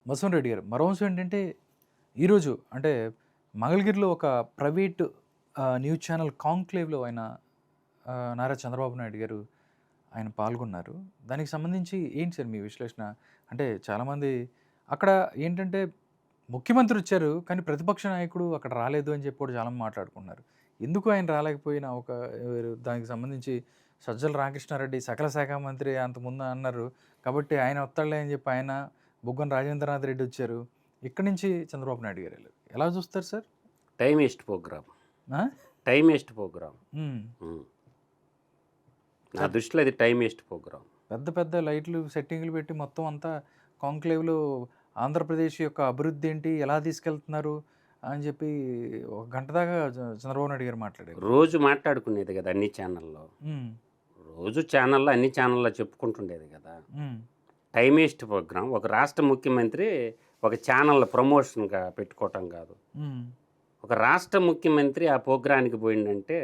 Mason Reddy గారు, మరో అంశం ఏంటంటే ఈరోజు అంటే మంగళగిరిలో ఒక ప్రైవేట్ న్యూస్ ఛానల్ కాంక్లేవ్‌లో ఆయన నారా చంద్రబాబు నాయుడు గారు ఆయన పాల్గొన్నారు. దానికి సంబంధించి ఏంటి సార్ మీ విశ్లేషణ? అంటే చాలామంది అక్కడ ఏంటంటే ముఖ్యమంత్రి వచ్చారు, కానీ ప్రతిపక్ష నాయకుడు అక్కడ రాలేదు అని చెప్పి కూడా చాలామంది మాట్లాడుకుంటున్నారు. ఎందుకు ఆయన రాలేకపోయినా దానికి సంబంధించి సజ్జల రామకృష్ణారెడ్డి సకల శాఖ మంత్రి అంతకుముందు అన్నారు. కాబట్టి ఆయన వస్తాడులే అని చెప్పి ఆయన బుగ్గన రాజేంద్రనాథ్ రెడ్డి వచ్చారు. ఇక్కడి నుంచి చంద్రబాబు నాయుడు గారు వెళ్ళారు. ఎలా చూస్తారు sir? Time waste programme. Time waste programme. నా దృష్టిలో అది టైం వేస్ట్ ప్రోగ్రామ్. పెద్ద పెద్ద లైట్లు సెట్టింగ్లు పెట్టి మొత్తం అంతా కాంక్లేవ్లో ఆంధ్రప్రదేశ్ యొక్క అభివృద్ధి ఏంటి, ఎలా తీసుకెళ్తున్నారు అని చెప్పి ఒక గంట దాకా చంద్రబాబు నాయుడు గారు మాట్లాడారు. రోజు మాట్లాడుకునేది కదా అన్ని ఛానల్లో. రోజు ఛానల్లో అన్ని ఛానల్లో చెప్పుకుంటుండేది కదా. Time waste programme. ఒక రాష్ట్ర ముఖ్యమంత్రి ఒక ఛానల్ ప్రమోషన్గా పెట్టుకోవటం కాదు. ఒక రాష్ట్ర ముఖ్యమంత్రి ఆ ప్రోగ్రానికి పోయిందంటే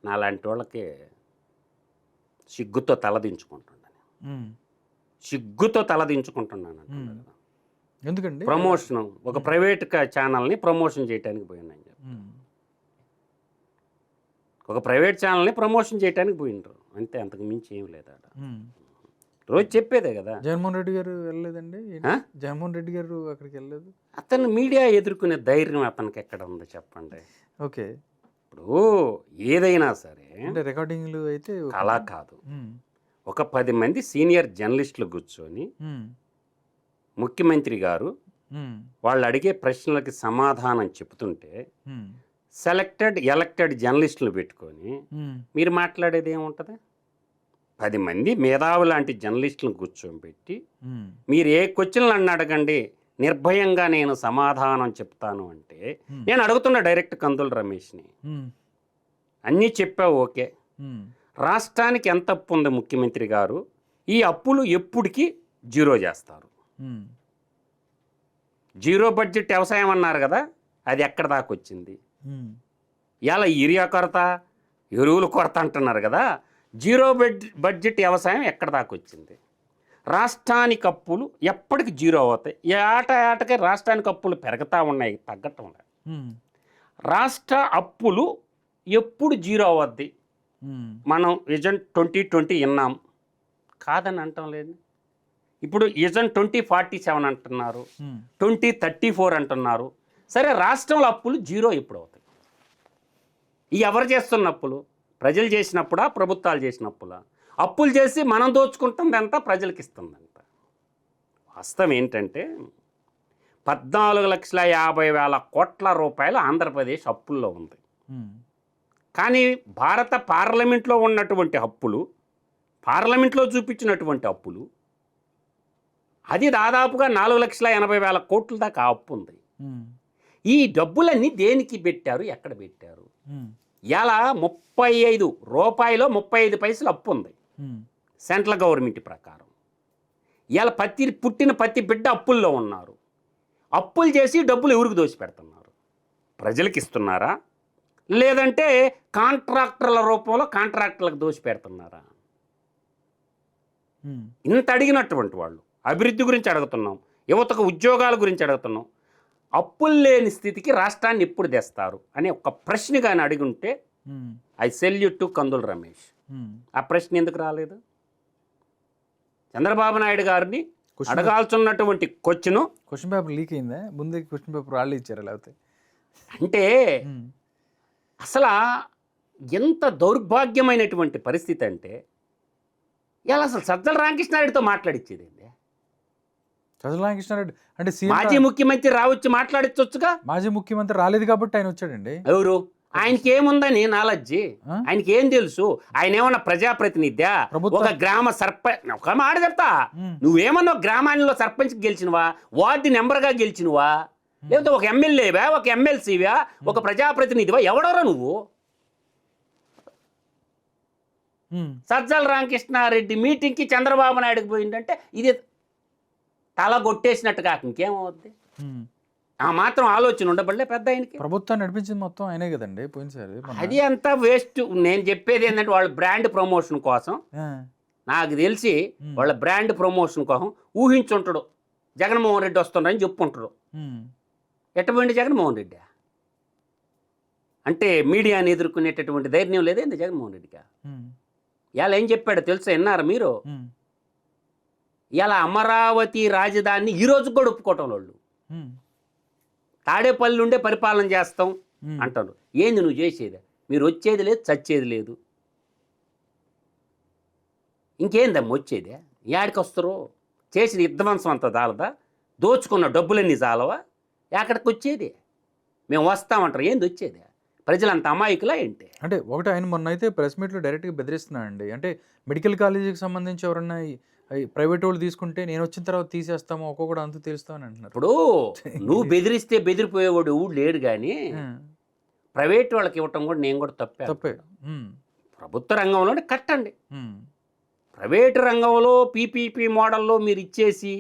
నాలాంటి వాళ్ళకి సిగ్గుతో తలదించుకుంటున్నాను. సిగ్గుతో తలదించుకుంటున్నాను. ఎందుకండి? ప్రమోషన్ ఒక ప్రైవేట్ ఛానల్ని ప్రమోషన్ చేయడానికి పోయిందని చెప్పి ఒక ప్రైవేట్ ఛానల్ని ప్రమోషన్ చేయడానికి పోయినరు అంతే, అంతకు మించి ఏం లేదు. రోజు చెప్పేదే కదా. జగన్మోహన్ రెడ్డి గారు వెళ్ళలేదండి? జగన్మోహన్ రెడ్డి గారు అక్కడికి వెళ్ళలేదు. అతను మీడియా ఎదుర్కొనే ధైర్యం అతనికి ఎక్కడ ఉంది చెప్పండి. ఓకే, ఇప్పుడు ఏదైనా సరే అంటే రికార్డింగ్లు అయితే అలా కాదు. ఒక 10 మంది సీనియర్ జర్నలిస్టులు కూర్చొని ముఖ్యమంత్రి గారు వాళ్ళు అడిగే ప్రశ్నలకి సమాధానం చెప్తుంటే సెలెక్టెడ్ ఎలక్టెడ్ జర్నలిస్టులు పెట్టుకొని మీరు మాట్లాడేది ఏముంటుంది? 10 మంది మేధావు లాంటి జర్నలిస్టులను కూర్చోబెట్టి మీరు ఏ క్వశ్చన్లు నన్ను అడగండి, నిర్భయంగా నేను సమాధానం చెప్తాను అంటే నేను అడుగుతున్న డైరెక్ట్ కందుల రమేష్ని, అన్నీ చెప్పావు ఓకే, రాష్ట్రానికి ఎంత అప్పు ఉంది ముఖ్యమంత్రి గారు, ఈ అప్పులు ఎప్పటికీ జీరో చేస్తారు? జీరో బడ్జెట్ వ్యవసాయం అన్నారు కదా, అది ఎక్కడ దాకా వచ్చింది? ఇలా యూరియా కొరత, ఎరువుల కొరత అంటున్నారు కదా, జీరో బడ్జెట్ వ్యవసాయం ఎక్కడ దాకా వచ్చింది? రాష్ట్రానికి అప్పులు ఎప్పటికి జీరో అవుతాయి. ఏటకి రాష్ట్రానికి అప్పులు పెరుగుతూ ఉన్నాయి, తగ్గటం లేదు. రాష్ట్ర అప్పులు ఎప్పుడు జీరో అవద్ది? మనం విజన్ 2020 విన్నాం, కాదని అంటాం లేదు. ఇప్పుడు విజన్ 2047 అంటున్నారు, 2034 అంటున్నారు. సరే, రాష్ట్రంలో అప్పులు జీరో ఎప్పుడు అవుతాయి? ఈ ఎవరు చేస్తున్న అప్పులు? ప్రజలు చేసినప్పుడా, ప్రభుత్వాలు చేసినప్పుడా? అప్పులు చేసి మనం దోచుకుంటుంది ఎంత, ప్రజలకు ఇస్తుందంత. వాస్తవం ఏంటంటే 14,50,000 కోట్ల రూపాయలు ఆంధ్రప్రదేశ్ అప్పుల్లో ఉంది. కానీ భారత పార్లమెంట్లో ఉన్నటువంటి అప్పులు, పార్లమెంట్లో చూపించినటువంటి అప్పులు, అది దాదాపుగా 4,80,000 కోట్ల దాకా అప్పు ఉంది. ఈ డబ్బులన్నీ దేనికి పెట్టారు, ఎక్కడ పెట్టారు? ఇలా 35 రూపాయలు 35 పైసలు అప్పు ఉంది సెంట్రల్ గవర్నమెంట్ ప్రకారం. ఇలా పుట్టిన ప్రతి బిడ్డ అప్పుల్లో ఉన్నారు. అప్పులు చేసి డబ్బులు ఎవరికి దోచి పెడుతున్నారు? ప్రజలకు ఇస్తున్నారా, లేదంటే కాంట్రాక్టర్ల రూపంలో కాంట్రాక్టర్లకు దోచి పెడుతున్నారా? ఇంత అడిగినటువంటి వాళ్ళు అభివృద్ధి గురించి అడుగుతున్నాం, యువతకు ఉద్యోగాల గురించి అడుగుతున్నాం. అప్పులు లేని స్థితికి రాష్ట్రాన్ని ఎప్పుడు తెస్తారు అనే ఒక ప్రశ్న కానీ అడిగి ఉంటే ఐ సెల్యూట్ టు కందుల రమేష్. ఆ ప్రశ్న ఎందుకు రాలేదు? చంద్రబాబు నాయుడు గారిని అడగాల్సినటువంటి క్వశ్చన్ పేపర్ లీక్ అయిందా? ముందే క్వశ్చన్ పేపర్ వాళ్ళు ఇచ్చారు లేకపోతే? అంటే అసలు ఎంత దౌర్భాగ్యమైనటువంటి పరిస్థితి అంటే, ఇలా అసలు సజ్జల రామకృష్ణారెడ్డితో మాట్లాడిచ్చేది ఏంటి? సజ్జల రామకృష్ణారెడ్డి అంటే మాజీ ముఖ్యమంత్రి రావచ్చు, మాట్లాడించవచ్చుగా. మాజీ ముఖ్యమంత్రి రాలేదు కాబట్టి ఆయన వచ్చాడండి. ఎవరు? ఆయనకి ఏముందని నాలెడ్జి? ఆయనకి ఏం తెలుసు? ఆయన ఏమన్నా ప్రజాప్రతినిధ్యా? ఒక గ్రామ సర్పంచ్, ఒక మాట చెప్తా, నువ్వేమన్నా గ్రామాల్లో సర్పంచ్ గెలిచినవా, వార్డు నెంబర్గా గెలిచినవా, లేకపోతే ఒక ఎమ్మెల్యేవా, ఒక ఎమ్మెల్సీవా, ఒక ప్రజాప్రతినిధివా? ఎవడరా నువ్వు? సజ్జల రామకృష్ణారెడ్డి మీటింగ్కి చంద్రబాబు నాయుడుకి పోయిందంటే ఇది తల కొట్టేసినట్టు కాక ఇంకేమవుద్ది? ఆ మాత్రం ఆలోచన ఉండబడలే పెద్ద ఆయనకి. ప్రభుత్వాన్ని నడిపించింది మొత్తం ఆయనే కదండి పోయినసారి. అది అంతా వేస్ట్. నేను చెప్పేది ఏంటంటే వాళ్ళ బ్రాండ్ ప్రమోషన్ కోసం, నాకు తెలిసి వాళ్ళ బ్రాండ్ ప్రమోషన్ కోసం ఊహించుంటాడు జగన్మోహన్ రెడ్డి వస్తున్నారని చెప్పుకుంటారు. ఎట్టబోయింది జగన్మోహన్ రెడ్డి? అంటే మీడియాని ఎదుర్కొనేటటువంటి ధైర్యం లేదేంది జగన్మోహన్ రెడ్డిగా? ఇవాళ ఏం చెప్పాడో తెలుసా, విన్నారా మీరు? ఇలా అమరావతి రాజధానిని ఈరోజు కూడా ఒప్పుకోవటం వాళ్ళు. తాడేపల్లి ఉండే పరిపాలన చేస్తాం అంటారు. ఏంది నువ్వు చేసేది? మీరు వచ్చేది లేదు, చచ్చేది లేదు. ఇంకేందమ్మా వచ్చేది? ఏడికి వస్తారు? చేసిన విధ్వంసం అంత చాలదా? దోచుకున్న డబ్బులన్నీ చాలవా? ఎక్కడికి వచ్చేది? మేము వస్తామంటారు. ఏంది వచ్చేది? ప్రజలంత అమాయకులా ఏంటి? అంటే ఒకటి, ఆయన మొన్న అయితే ప్రెస్ మీట్లో డైరెక్ట్గా బెదిరిస్తున్నాడండి. అంటే మెడికల్ కాలేజీకి సంబంధించి ఎవరన్నా ప్రైవేట్ వాళ్ళు తీసుకుంటే నేను వచ్చిన తర్వాత తీసేస్తాము, ఒక్కొక్కటి అంతు తెలుస్తామని అంటున్నారు. ఇప్పుడు నువ్వు బెదిరిస్తే బెదిరిపోయేవాడు ఊడు లేడు, కానీ ప్రైవేట్ వాళ్ళకి ఇవ్వటం కూడా నేను కూడా తప్పే. ప్రభుత్వ రంగంలోనే కట్టండి. ప్రైవేటు రంగంలో పీపీపీ మోడల్లో మీరు ఇచ్చేసి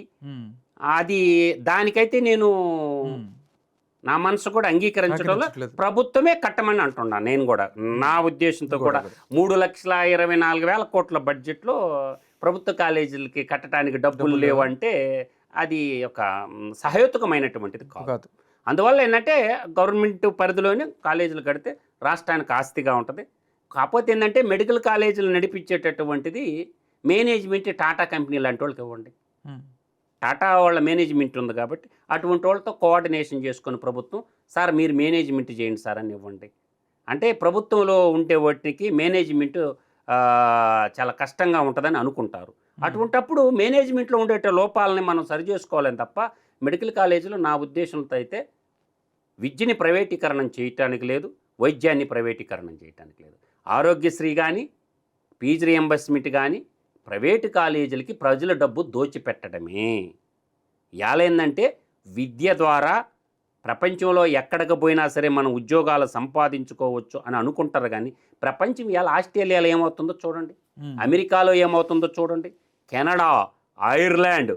అది దానికైతే నేను నా మనసు కూడా అంగీకరించడంలో ప్రభుత్వమే కట్టమని అంటున్నాను. నేను కూడా నా ఉద్దేశంతో కూడా 3,24,000 కోట్ల బడ్జెట్లో ప్రభుత్వ కాలేజీలకి కట్టడానికి డబ్బులు లేవంటే అది ఒక సహేతుకమైనటువంటిది కాదు. అందువల్ల ఏంటంటే గవర్నమెంట్ పరిధిలోనే కాలేజీలు కడితే రాష్ట్రానికి ఆస్తిగా ఉంటుంది. కాకపోతే ఏంటంటే మెడికల్ కాలేజీలు నడిపించేటటువంటిది మేనేజ్మెంట్ టాటా కంపెనీ లాంటి వాళ్ళకి ఇవ్వండి. టాటా వాళ్ళ మేనేజ్మెంట్ ఉంది కాబట్టి అటువంటి వాళ్ళతో కోఆర్డినేషన్ చేసుకుని ప్రభుత్వం, సార్ మీరు మేనేజ్మెంట్ చేయండి సార్ అని ఇవ్వండి. అంటే ప్రభుత్వంలో ఉండే వాటికి మేనేజ్మెంట్ చాలా కష్టంగా ఉంటుందని అనుకుంటారు. అటువంటప్పుడు మేనేజ్మెంట్లో ఉండే లోపాలని మనం సరి చేసుకోవాలని తప్ప మెడికల్ కాలేజీలో నా ఉద్దేశంతో అయితే విద్యని ప్రైవేటీకరణం చేయటానికి లేదు, వైద్యాన్ని ప్రైవేటీకరణం చేయటానికి లేదు. ఆరోగ్యశ్రీ కానీ ఫీజు రియంబర్స్మెంట్ కానీ ప్రైవేటు కాలేజీలకి ప్రజల డబ్బు దోచిపెట్టడమే. ఏంటంటే విద్య ద్వారా ప్రపంచంలో ఎక్కడికి పోయినా సరే మనం ఉద్యోగాలు సంపాదించుకోవచ్చు అని అనుకుంటారు, కానీ ప్రపంచం ఇవాళ ఆస్ట్రేలియాలో ఏమవుతుందో చూడండి, అమెరికాలో ఏమవుతుందో చూడండి, కెనడా, ఐర్లాండ్,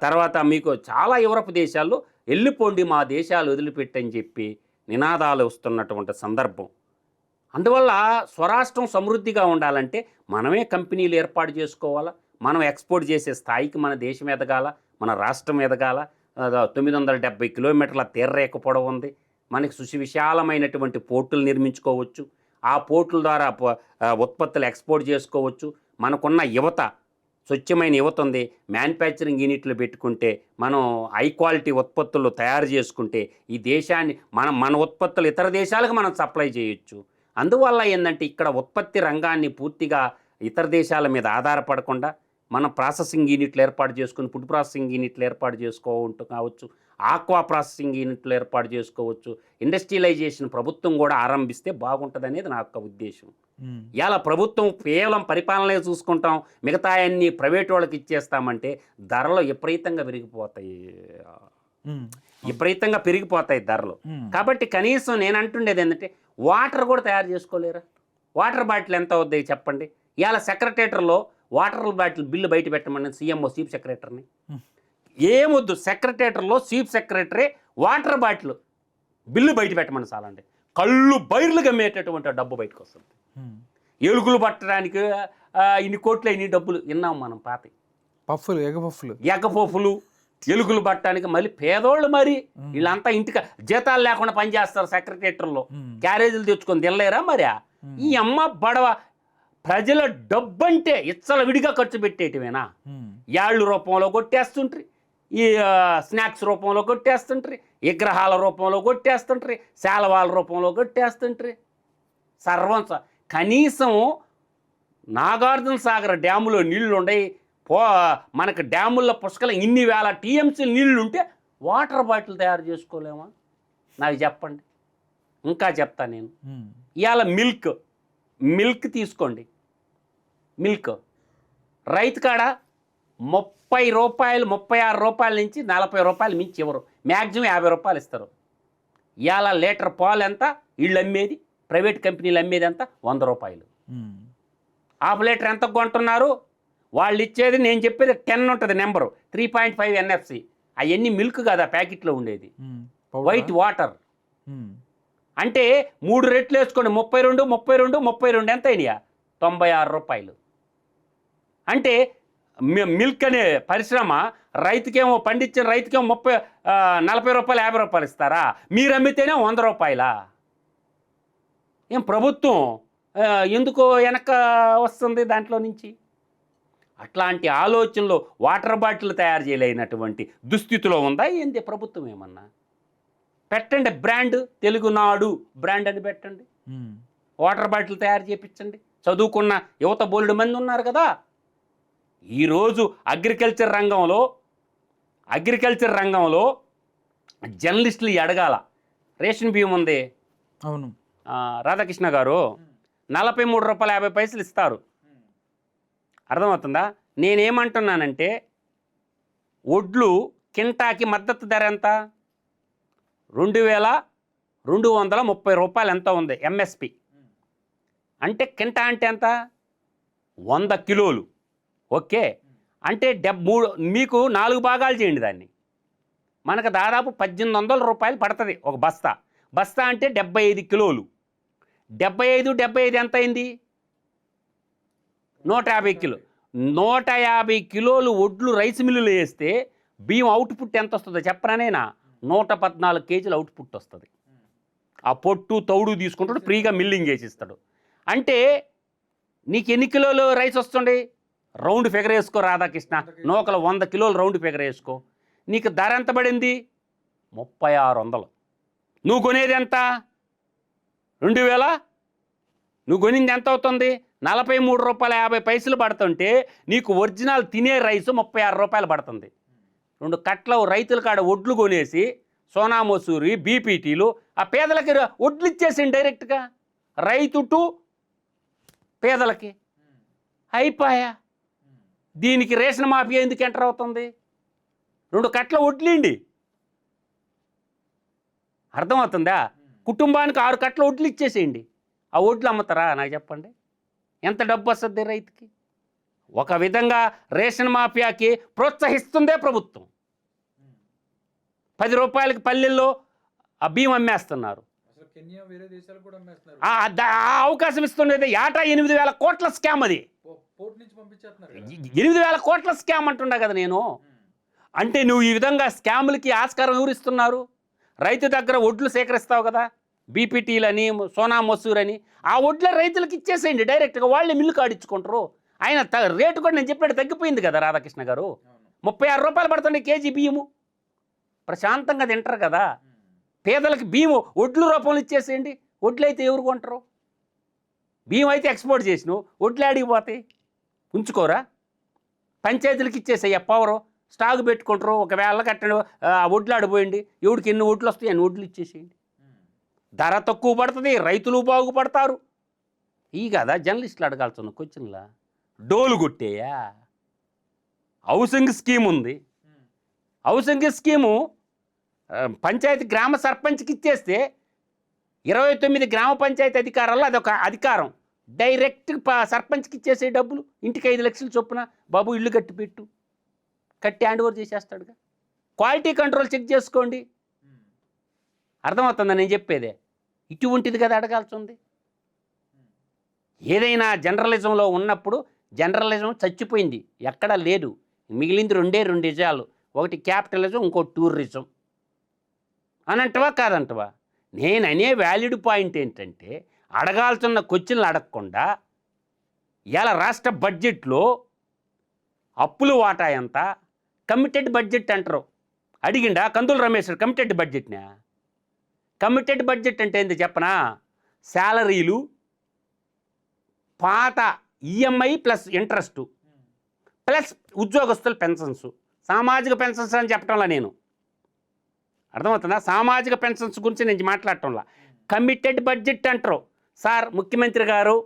తర్వాత మీకు చాలా యూరప్ దేశాల్లో వెళ్ళిపోండి మా దేశాలు వదిలిపెట్టని చెప్పి నినాదాలు వస్తున్నటువంటి సందర్భం. అందువల్ల స్వరాష్ట్రం సమృద్ధిగా ఉండాలంటే మనమే కంపెనీలు ఏర్పాటు చేసుకోవాలా, మనం ఎక్స్పోర్ట్ చేసే స్థాయికి మన దేశం ఎదగాల, మన రాష్ట్రం ఎదగాల. 970 కిలోమీటర్ల తీర్రేఖ పొడవు ఉంది, మనకి సువిశాలమైనటువంటి పోర్టులు నిర్మించుకోవచ్చు, ఆ పోర్టుల ద్వారా ఉత్పత్తులు ఎక్స్పోర్ట్ చేసుకోవచ్చు. మనకున్న యువత, స్వచ్ఛమైన యువత ఉంది, మ్యానుఫ్యాక్చరింగ్ యూనిట్లు పెట్టుకుంటే మనం హై క్వాలిటీ ఉత్పత్తులు తయారు చేసుకుంటే ఈ దేశాన్ని మన ఉత్పత్తులు ఇతర దేశాలకు మనం సప్లై చేయొచ్చు. అందువల్ల ఏంటంటే ఇక్కడ ఉత్పత్తి రంగాన్ని పూర్తిగా ఇతర దేశాల మీద ఆధారపడకుండా మనం ప్రాసెసింగ్ యూనిట్లు ఏర్పాటు చేసుకుని ఫుడ్ ప్రాసెసింగ్ యూనిట్లు ఏర్పాటు కావచ్చు, ఆక్వా ప్రాసెసింగ్ యూనిట్లు ఏర్పాటు చేసుకోవచ్చు. ఇండస్ట్రియలైజేషన్ ప్రభుత్వం కూడా ఆరంభిస్తే బాగుంటుంది అనేది నా యొక్క ఉద్దేశం. ఇలా ప్రభుత్వం కేవలం పరిపాలనే చూసుకుంటాం, మిగతా అన్ని ప్రైవేట్ వాళ్ళకి ఇచ్చేస్తామంటే ధరలు విపరీతంగా పెరిగిపోతాయి ధరలు. కాబట్టి కనీసం నేను అంటుండేది ఏంటంటే వాటర్ కూడా తయారు చేసుకోలేరా? వాటర్ బాటిల్ ఎంత అవుద్ది చెప్పండి. ఇవాళ సెక్రటేటర్లో వాటర్ బాటిల్ బిల్లు బయట పెట్టమని సీఎంఓ చీఫ్ సెక్రటరీని, ఏమొద్దు సెక్రటేటర్లో chief secretary water bottle bill బయట పెట్టమని చాలండి, కళ్ళు బైర్లు గమ్మేటటువంటి డబ్బు బయటకు వస్తుంది. ఎలుకలు పట్టడానికి ఇన్ని కోట్లు ఇన్ని డబ్బులు విన్నాం మనం. పాతి ఎగపఫులు ఎలుకలు పట్టడానికి మళ్ళీ పేదోళ్ళు, మరి వీళ్ళంతా ఇంటికి జీతాలు లేకుండా పనిచేస్తారు సెక్రటేటర్లో, క్యారేజీలు తెచ్చుకొని తినలేరా? మరి ఈ అమ్మ బడవ ప్రజల డబ్బంటే ఇచ్చల విడిగా ఖర్చు పెట్టేటివేనా? యాళ్ళు రూపంలో కొట్టేస్తుంటారు, ఈ స్నాక్స్ రూపంలో కొట్టేస్తుంటారు, విగ్రహాల రూపంలో కొట్టేస్తుంటారు, శాలవాల రూపంలో కొట్టేస్తుంటారు. సర్వం కనీసం నాగార్జున సాగర్ డ్యాములో నీళ్లు ఉన్నాయి, మనకు డ్యాముల్లో పుష్కలం ఇన్ని వేల టీఎంసీ నీళ్లు ఉంటే వాటర్ బాటిల్ తయారు చేసుకోలేమా? నాకు చెప్పండి. ఇంకా చెప్తా నేను. ఇవాళ మిల్క్ తీసుకోండి, మిల్క్ రైతు కాడ 30 రూపాయలు 36 రూపాయల నుంచి 40 రూపాయలు మించి ఇవ్వరు, మ్యాక్సిమం 50 రూపాయలు ఇస్తారు. ఇవాళ లీటర్ పాలు ఎంత? వీళ్ళు అమ్మేది, ప్రైవేట్ కంపెనీలు అమ్మేది ఎంత? 100 రూపాయలు. హాఫ్ లీటర్ ఎంత కొంటున్నారు? వాళ్ళు ఇచ్చేది నేను చెప్పేది 10 ఉంటుంది నెంబరు, 3.5 NFC. అవన్నీ మిల్క్ కదా ప్యాకెట్లో ఉండేది, వైట్ వాటర్. అంటే 3 రెట్లు వేసుకోండి, 32 ఎంత అయినాయా? 96 రూపాయలు. అంటే మిల్క్ అనే పరిశ్రమ రైతుకేమో పండించిన రైతుకేమో 40 రూపాయలు 50 రూపాయలు ఇస్తారా? మీరు అమ్మితేనే 100 రూపాయలా? ఏం ప్రభుత్వం ఎందుకో వెనక వస్తుంది దాంట్లో నుంచి? అట్లాంటి ఆలోచనలో వాటర్ బాటిల్ తయారు చేయలేనటువంటి దుస్థితిలో ఉందా ఏంది ప్రభుత్వం? ఏమన్నా పెట్టండి బ్రాండ్, తెలుగునాడు బ్రాండ్ అని పెట్టండి, వాటర్ బాటిల్ తయారు చేయించండి. చదువుకున్న యువత బోలెడు మంది ఉన్నారు కదా. ఈరోజు అగ్రికల్చర్ రంగంలో జర్నలిస్టులు అడగాల. రేషన్ బియ్యం ఉంది, అవును రాధాకృష్ణ గారు, 43 రూపాయలు 50 పైసలు ఇస్తారు. అర్థమవుతుందా? నేనేమంటున్నానంటే ఒడ్లు కింటాకి మద్దతు ధర ఎంత? 2230 రూపాయలు ఎంత ఉంది ఎంఎస్పి. అంటే కింటా అంటే ఎంత? 100 కిలోలు. ఓకే, అంటే మీకు 4 భాగాలు చేయండి దాన్ని. మనకు దాదాపు 1800 రూపాయలు పడుతుంది ఒక బస్తా. బస్తా అంటే 75 కిలోలు. 75 ఎంత అయింది? 150 కిలో. 150 కిలోలు ఒడ్లు రైస్ మిల్లులు వేస్తే బియ్యం అవుట్పుట్ ఎంత వస్తుందో చెప్పరానేనా? 114 కేజీలు అవుట్పుట్ వస్తుంది. ఆ పొట్టు తౌడు తీసుకుంటాడు, ఫ్రీగా మిల్లింగ్ చేసిస్తాడు. అంటే నీకు ఎన్ని కిలోలు రైస్ వస్తుంది? రౌండ్ ఫిగర్ వేసుకో రాధాకృష్ణ, నూకలు 100 కిలోలు రౌండ్ ఫిగర్ వేసుకో. నీకు ధర ఎంత పడింది? 3600. నువ్వు కొనేది ఎంత? 2000. నువ్వు కొనింది ఎంత అవుతుంది? 43 రూపాయలు 50 పైసలు పడుతుంటే నీకు ఒరిజినల్ తినే రైసు 36 రూపాయలు పడుతుంది. 2 కట్ల రైతుల కాడ ఒడ్లు కొనేసి సోనా మసూరి, బీపీటీలు ఆ పేదలకి ఒడ్లు ఇచ్చేసింది డైరెక్ట్గా, రైతు టు పేదలకి అయిపోయా. దీనికి రేషన్ మాఫియా ఎందుకు ఎంటర్ అవుతుంది? 2 కట్ల ఒడ్లండి. అర్థమవుతుందా? కుటుంబానికి 6 కట్ల ఒడ్లు ఇచ్చేసేయండి. ఆ ఒడ్లు అమ్ముతారా నాకు చెప్పండి? ఎంత డబ్బు వస్తుంది రైతుకి? ఒక విధంగా రేషన్ మాఫియాకి ప్రోత్సహిస్తుందే ప్రభుత్వం. 10 రూపాయలకి పల్లెల్లో ఆ బియ్యం అమ్మేస్తున్నారు. ఆ అవకాశం ఇస్తుండేది. ఏటా 8000 కోట్ల స్కామ్ అది. 8000 కోట్ల స్కామ్ అంటున్నా కదా నేను. అంటే నువ్వు ఈ విధంగా స్కాములకి ఆస్కారం ఎవరిస్తున్నారు? రైతు దగ్గర ఒడ్లు సేకరిస్తావు కదా, బీపీటీలని, సోనా మసూర్ అని, ఆ ఒడ్ల రైతులకు ఇచ్చేసేయండి డైరెక్ట్గా, వాళ్ళే మిల్లు కాడించుకుంటారు. ఆయన రేటు కూడా నేను చెప్పినట్టు తగ్గిపోయింది కదా రాధాకృష్ణ గారు. 36 రూపాయలు పడుతుంది కేజీ బియ్యము. ప్రశాంతంగా తింటారు కదా. పేదలకి బియ్యం ఒడ్లు రూపంలో ఇచ్చేసేయండి. ఒడ్లు అయితే ఎవరు కొంటారు? బియ్యం అయితే ఎక్స్పోర్ట్ చేసినావు, ఒడ్లు ఆడిగిపోతాయి. ఉంచుకోరా? పంచాయతీలకు ఇచ్చేసాయి పవరు, స్టాక్ పెట్టుకుంటారు. ఒకవేళ కట్టండి ఒడ్లు ఆడిపోయింది, ఎవడికి ఎన్ని ఒడ్లు వస్తాయి అన్ని ఒడ్లు ఇచ్చేసేయండి. ధర తక్కువ పడుతుంది, రైతులు బాగుపడతారు. ఈ కదా జర్నలిస్టులు అడగాల్సిన క్వశ్చన్లా. డోలు కొట్టేయా? హౌసింగ్ స్కీమ్ ఉంది. హౌసింగ్ స్కీము పంచాయతీ గ్రామ సర్పంచ్కి ఇచ్చేస్తే 29 గ్రామ పంచాయతీ అధికారాల్లో అదొక అధికారం. డైరెక్ట్ సర్పంచ్కి ఇచ్చేసే డబ్బులు. ఇంటికి 5 లక్షలు చొప్పున బాబు ఇల్లు కట్టి హ్యాండ్ ఓవర్ చేసేస్తాడుగా. క్వాలిటీ కంట్రోల్ చెక్ చేసుకోండి. అర్థమవుతుందా నేను చెప్పేదే? ఇటువంటిది కదా అడగాల్సి ఉంది. ఏదైనా జర్నలిజంలో ఉన్నప్పుడు జర్నలిజం చచ్చిపోయింది, ఎక్కడా లేదు. మిగిలింది 2 నిజాలు. ఒకటి క్యాపిటలిజం, ఇంకో టూరిజం అని అంటవా కాదంటవా? నేను అనే వ్యాలిడ్ పాయింట్ ఏంటంటే అడగాల్సిన క్వశ్చన్లు అడగకుండా ఇలా రాష్ట్ర బడ్జెట్లో అప్పులు వాటా ఎంత, కమిటెడ్ బడ్జెట్ అంటారు. అడిగిండా కందుల రమేష్ కమిటెడ్ బడ్జెట్నా? కమిటెడ్ బడ్జెట్ అంటే ఏంది చెప్పనా? శాలరీలు, పాత ఈఎంఐ ప్లస్ ఇంట్రెస్టు ప్లస్ ఉద్యోగస్తుల పెన్షన్స్, సామాజిక పెన్షన్స్ అని చెప్పటంలా నేను. అర్థమవుతుందా? సామాజిక పెన్షన్స్ గురించి నేను మాట్లాడటంలా. కమిటెడ్ బడ్జెట్ అంటారు. సార్ ముఖ్యమంత్రి గారు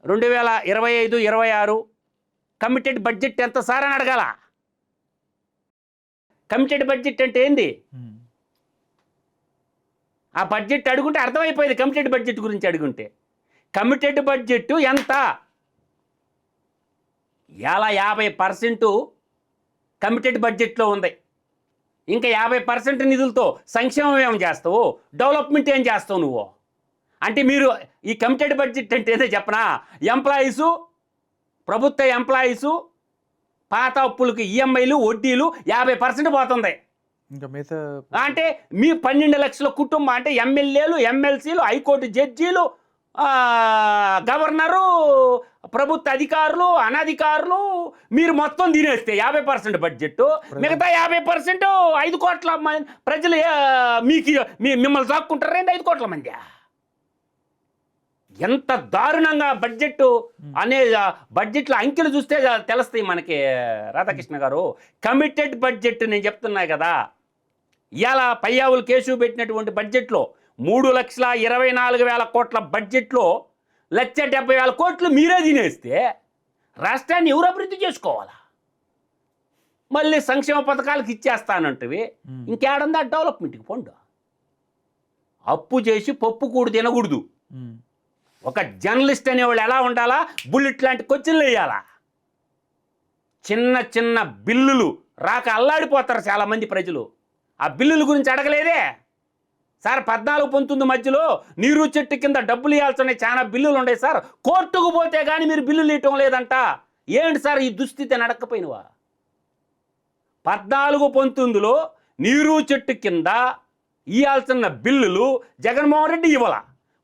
2025-26 కమిటెడ్ బడ్జెట్ ఎంత సార్ అని అడగాల. కమిటెడ్ బడ్జెట్ అంటే ఏంది? ఆ బడ్జెట్ అడుగుంటే అర్థమైపోయేది. కమిటెడ్ బడ్జెట్ గురించి అడుగుంటే కమిటెడ్ బడ్జెట్ ఎంత? ఇలా 50% కమిటెడ్ బడ్జెట్లో ఉంది. ఇంకా 50% నిధులతో సంక్షేమం ఏం చేస్తావు, డెవలప్మెంట్ ఏం చేస్తావు నువ్వు? అంటే మీరు ఈ కమిటెడ్ బడ్జెట్ అంటే ఏదో చెప్పనా? ఎంప్లాయీసు, ప్రభుత్వ ఎంప్లాయీసు పాత అప్పులకి ఈఎంఐలు వడ్డీలు 50% పోతుంది. ఇంకా మిగతా అంటే మీ 12 లక్షల కుటుంబం అంటే ఎమ్మెల్యేలు, ఎమ్మెల్సీలు, హైకోర్టు జడ్జీలు, గవర్నరు, ప్రభుత్వ అధికారులు, అనధికారులు, మీరు మొత్తం తినేస్తే 50% బడ్జెట్, మిగతా 50% 5 కోట్ల ప్రజలు మీకు మిమ్మల్ని సాక్కుంటారు. 5 కోట్ల మంది. ఎంత దారుణంగా బడ్జెట్ అనే బడ్జెట్లో అంకెలు చూస్తే తెలుస్తాయి మనకి రాధాకృష్ణ గారు. కమిటెడ్ బడ్జెట్ నేను చెప్తున్నా కదా. ఇవాళ పయ్యావులు కేసు పెట్టినటువంటి బడ్జెట్లో 3,24,000 కోట్ల బడ్జెట్లో 1,70,000 కోట్లు మీరే తినేస్తే రాష్ట్రాన్ని ఎవరు అభివృద్ధి చేసుకోవాలా? మళ్ళీ సంక్షేమ పథకాలకు ఇచ్చేస్తానంటివి. ఇంకేడందా డెవలప్మెంట్కి ఫండ్? అప్పు చేసి పప్పు కూడు తినకూడదు. ఒక జర్నలిస్ట్ అనేవాళ్ళు ఎలా ఉండాలా? బుల్లెట్ లాంటి క్వశ్చన్లు వేయాలా? చిన్న చిన్న బిల్లులు రాక అల్లాడిపోతారు చాలామంది ప్రజలు. ఆ బిల్లుల గురించి అడగలేదే సార్. 14-19 మధ్యలో నీరు చెట్టు కింద డబ్బులు ఇవ్వాల్సిన చాలా బిల్లులు ఉన్నాయి సార్. కోర్టుకు పోతే కానీ మీరు బిల్లులు ఇవ్వటం లేదంట. ఏంటి సార్ ఈ దుస్థితి? నడకపోయినవా? 14-19లో నీరు చెట్టు కింద ఇవ్వాల్సిన బిల్లులు జగన్మోహన్ రెడ్డి ఇవ్వాల.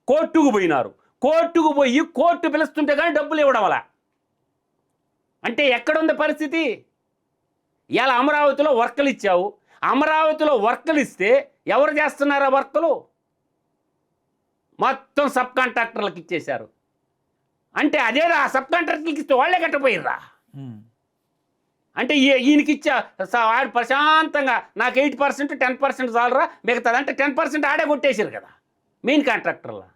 కోర్టుకు పోయినారు. కోర్టుకు పోయి కోర్టు పిలుస్తుంటే కానీ డబ్బులు ఇవ్వడం వల్ల అంటే ఎక్కడుంది పరిస్థితి? ఇవాళ అమరావతిలో వర్కలు ఇచ్చావు. అమరావతిలో వర్కలు ఇస్తే ఎవరు చేస్తున్నారా వర్కలు? మొత్తం సబ్ కాంట్రాక్టర్లకు ఇచ్చేశారు. అంటే అదే ఆ సబ్ కాంట్రాక్టర్కి ఇస్తే వాళ్ళే కట్టపోయిర్రా. అంటే ఈయనకి ఇచ్చా వాడు ప్రశాంతంగా నాకు 8% 10% చాలరా, మిగతాదంటే 10% ఆడే కొట్టేశారు కదా మెయిన్ కాంట్రాక్టర్లా.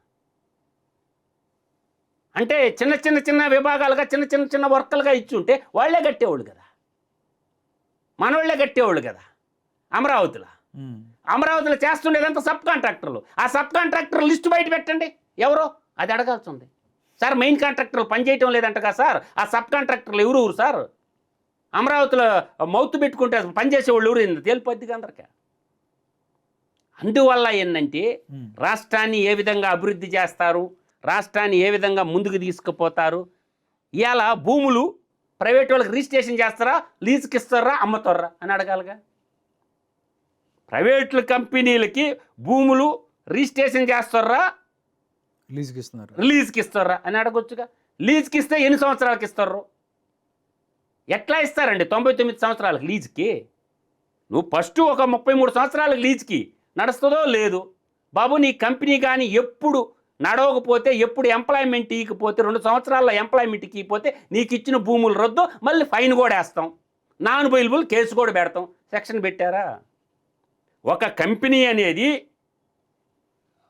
అంటే చిన్న చిన్న చిన్న విభాగాలుగా చిన్న చిన్న చిన్న వర్కలుగా ఇచ్చుంటే వాళ్ళే కట్టేవాళ్ళు కదా, మనోళ్ళే కట్టేవాళ్ళు కదా. అమరావతిలో చేస్తుండేదంతా సబ్ కాంట్రాక్టర్లు. ఆ సబ్ కాంట్రాక్టర్ లిస్టు బయట పెట్టండి ఎవరో, అది అడగాల్సి ఉంది సార్. మెయిన్ కాంట్రాక్టర్లు పనిచేయటం లేదంటగా సార్. ఆ సబ్ కాంట్రాక్టర్లు ఎవరు సార్? అమరావతిలో మౌత్ పెట్టుకుంటే పనిచేసేవాళ్ళు ఎవరు తేలిపోద్దిగా అందరికీ. అందువల్ల ఏంటంటే రాష్ట్రాన్ని ఏ విధంగా అభివృద్ధి చేస్తారు, రాష్ట్రాన్ని ఏ విధంగా ముందుకు తీసుకుపోతారు. ఇవాళ భూములు ప్రైవేట్ వాళ్ళకి రిజిస్ట్రేషన్ చేస్తారా, లీజుకి ఇస్తారా, అమ్ముతారా అని అడగాలిగా. ప్రైవేట్ల కంపెనీలకి భూములు రిజిస్ట్రేషన్ చేస్తారా, లీజుకి ఇస్తారా అని అడగొచ్చుగా. లీజుకి ఇస్తే ఎన్ని సంవత్సరాలకి ఇస్తారు? ఎట్లా ఇస్తారండి 99 సంవత్సరాలకు లీజుకి? నువ్వు ఫస్ట్ ఒక 33 సంవత్సరాలకు లీజుకి నడుస్తుందో లేదు బాబు. నీ కంపెనీ కానీ ఎప్పుడు నడవకపోతే, ఎప్పుడు ఎంప్లాయ్మెంట్ ఇకపోతే, 2 సంవత్సరాల్లో ఎంప్లాయ్మెంట్ ఇకపోతే నీకు ఇచ్చిన భూములు రద్దు, మళ్ళీ ఫైన్ కూడా వేస్తాం, నాన్ బెయిలబుల్ కేసు కూడా పెడతాం. సెక్షన్ పెట్టారా? ఒక కంపెనీ అనేది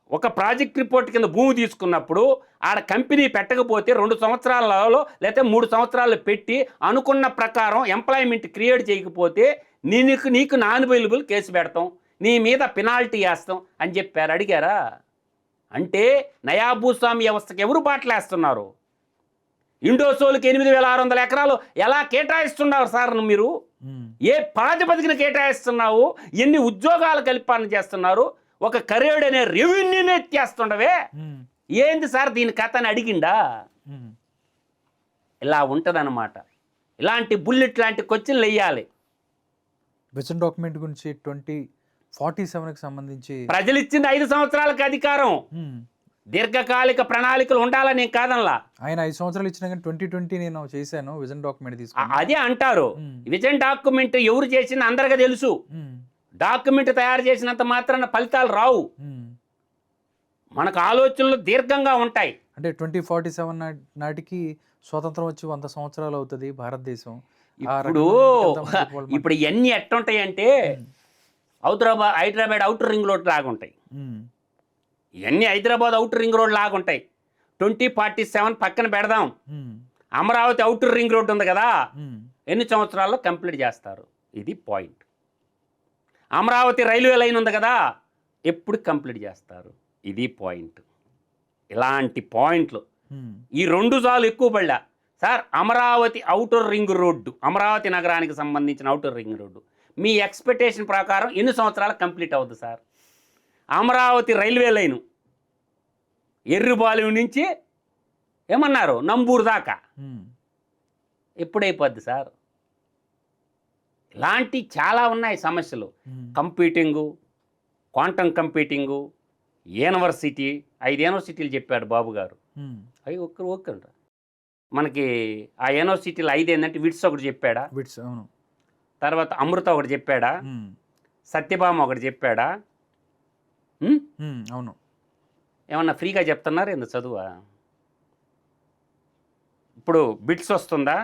ఒక ప్రాజెక్ట్ రిపోర్ట్ కింద భూమి తీసుకున్నప్పుడు ఆడ కంపెనీ పెట్టకపోతే 2 సంవత్సరాలలో లేకపోతే 3 సంవత్సరాలు పెట్టి అనుకున్న ప్రకారం ఎంప్లాయ్మెంట్ క్రియేట్ చేయకపోతే నీకు నాన్ బెయిలబుల్ కేసు పెడతాం, నీ మీద పెనాల్టీ వేస్తాం అని చెప్పారు. అడిగారా? అంటే నయా భూస్వామి వ్యవస్థకి ఎవరు బాటలేస్తున్నారు? ఇండోసోల్కి 8,600 ఎకరాలు ఎలా కేటాయిస్తున్నారు సార్ మీరు? ఏ ప్రాతిపదికన కేటాయిస్తున్నావు? ఎన్ని ఉద్యోగాలు కల్పన చేస్తున్నారు? ఒక కరేడ్ అనే రెవెన్యూనే ఎత్తేస్తుండవే. ఏంది సార్ దీని కథ అని అడిగిండా? ఇలా ఉంటుందన్నమాట. ఇలాంటి బుల్లెట్ లాంటి క్వశ్చన్లు వేయాలి. విజన్ డాక్యుమెంట్ గురించి 2047కి సంబంధించి ప్రజలు ఇచ్చింది 5 సంవత్సరాలకు అధికారం. దీర్ఘకాలిక ప్రణాళికలు ఉండాలని కాదనలా. ఆయన 5 సంవత్సరాలు ఇచ్చినా కానీ 2020 నేను చేశాను విజన్ డాక్యుమెంట్ తీసుకుని అదే అంటారు. విజన్ డాక్యుమెంట్ ఎవరు చేసింది అందరికీ తెలుసు. డాక్యుమెంట్ తయారు చేసినంత మాత్రాన ఫలితాలు రావు. మనకు ఆలోచనలు దీర్ఘంగా ఉంటాయి. అంటే 2047 నాటికి స్వాతంత్రం వచ్చి 100 సంవత్సరాలు అవుతుంది భారతదేశం. ఇప్పుడు ఇవన్నీ ఎట్టుంటాయంటే హైదరాబాద్ అవుటర్ రింగ్ రోడ్ లాగా ఉంటాయి. ఇవన్నీ హైదరాబాద్ అవుటర్ రింగ్ రోడ్ లాగా ఉంటాయి. 2047 పక్కన పెడదాం. అమరావతి అవుటర్ రింగ్ రోడ్ ఉంది కదా, ఎన్ని సంవత్సరాల్లో కంప్లీట్ చేస్తారు? ఇది పాయింట్. అమరావతి రైల్వే లైన్ ఉంది కదా, ఎప్పుడు కంప్లీట్ చేస్తారు? ఇది పాయింట్. ఇలాంటి పాయింట్లు ఈ 2 సార్లు ఎక్కువ పడ్డా sir. Amaravati outer ring road, Amaravati నగరానికి సంబంధించిన అవుటర్ రింగ్ రోడ్డు మీ ఎక్స్పెక్టేషన్ ప్రకారం ఎన్ని సంవత్సరాలు కంప్లీట్ అవుతుంది సార్? అమరావతి రైల్వే లైను ఎర్రుబాలెం నుంచి ఏమన్నారు నంబూరు దాకా ఎప్పుడైపోద్ది సార్? ఇలాంటి చాలా ఉన్నాయి సమస్యలు. కంప్యూటింగు, క్వాంటమ్ కంప్యూటింగు, యూనివర్సిటీ 5 యూనివర్సిటీలు చెప్పాడు బాబు గారు. అవి ఓకే మనకి ఆ యూనివర్సిటీలు 5 ఏంటంటే విట్స్ ఒకటి చెప్పాడా, బిట్స్ అవును. తర్వాత అమృత ఒకటి చెప్పాడా, సత్యభామ ఒకటి చెప్పాడా? అవును. ఏమన్నా ఫ్రీగా చెప్తున్నారు ఎందుకు చదువా? ఇప్పుడు బిట్స్ వస్తుందా?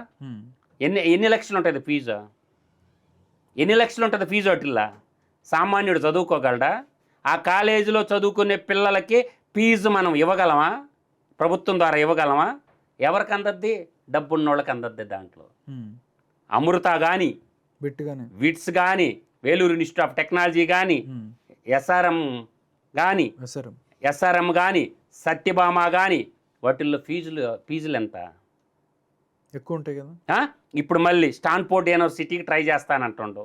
ఎన్ని లక్షలు ఉంటుంది ఫీజు? ఎన్ని లక్షలు ఉంటుంది ఫీజు వాటిల్లా? సామాన్యుడు చదువుకోగలడా? ఆ కాలేజీలో చదువుకునే పిల్లలకి ఫీజు మనం ఇవ్వగలమా? ప్రభుత్వం ద్వారా ఇవ్వగలమా? ఎవరికి అందద్ది? డబ్బున్నోళ్ళకి అందద్ది. దాంట్లో అమృత కానీ, విట్స్ కానీ, వేలూరు ఇన్స్టిట్యూట్ ఆఫ్ టెక్నాలజీ కానీ, ఎస్ఆర్ఎం కానీ, సత్యభామ కానీ, వాటిల్లో ఫీజులు ఎంత ఎక్కువ ఉంటాయి కదా. ఇప్పుడు మళ్ళీ స్టాన్ఫోర్డ్ యూనివర్సిటీకి ట్రై చేస్తానంటుండు,